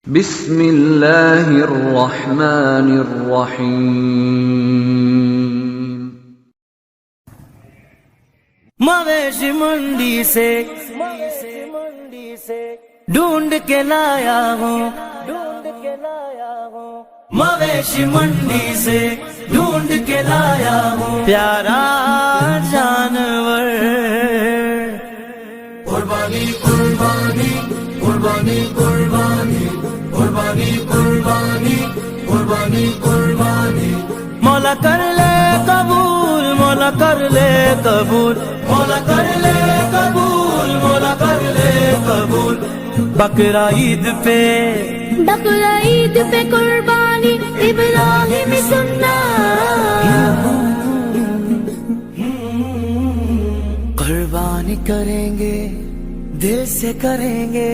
بسم اللہ الرحمن الرحیم۔ مویشی منڈی سے ڈھونڈ کے لایا ہوں، مویشی منڈی سے ڈھونڈ کے لایا ہوں پیارا جانور۔ قربانی قربانی قربانی قربانی قربانی قربانی قربانی قربانی، مولا کر لے قبول، مولا کر لے قبول، مولا کر لے قبول، مولا کر لے قبول۔ بقرہ عید پہ قربانی ابراہیم سننا، قربانی کریں گے دل سے کریں گے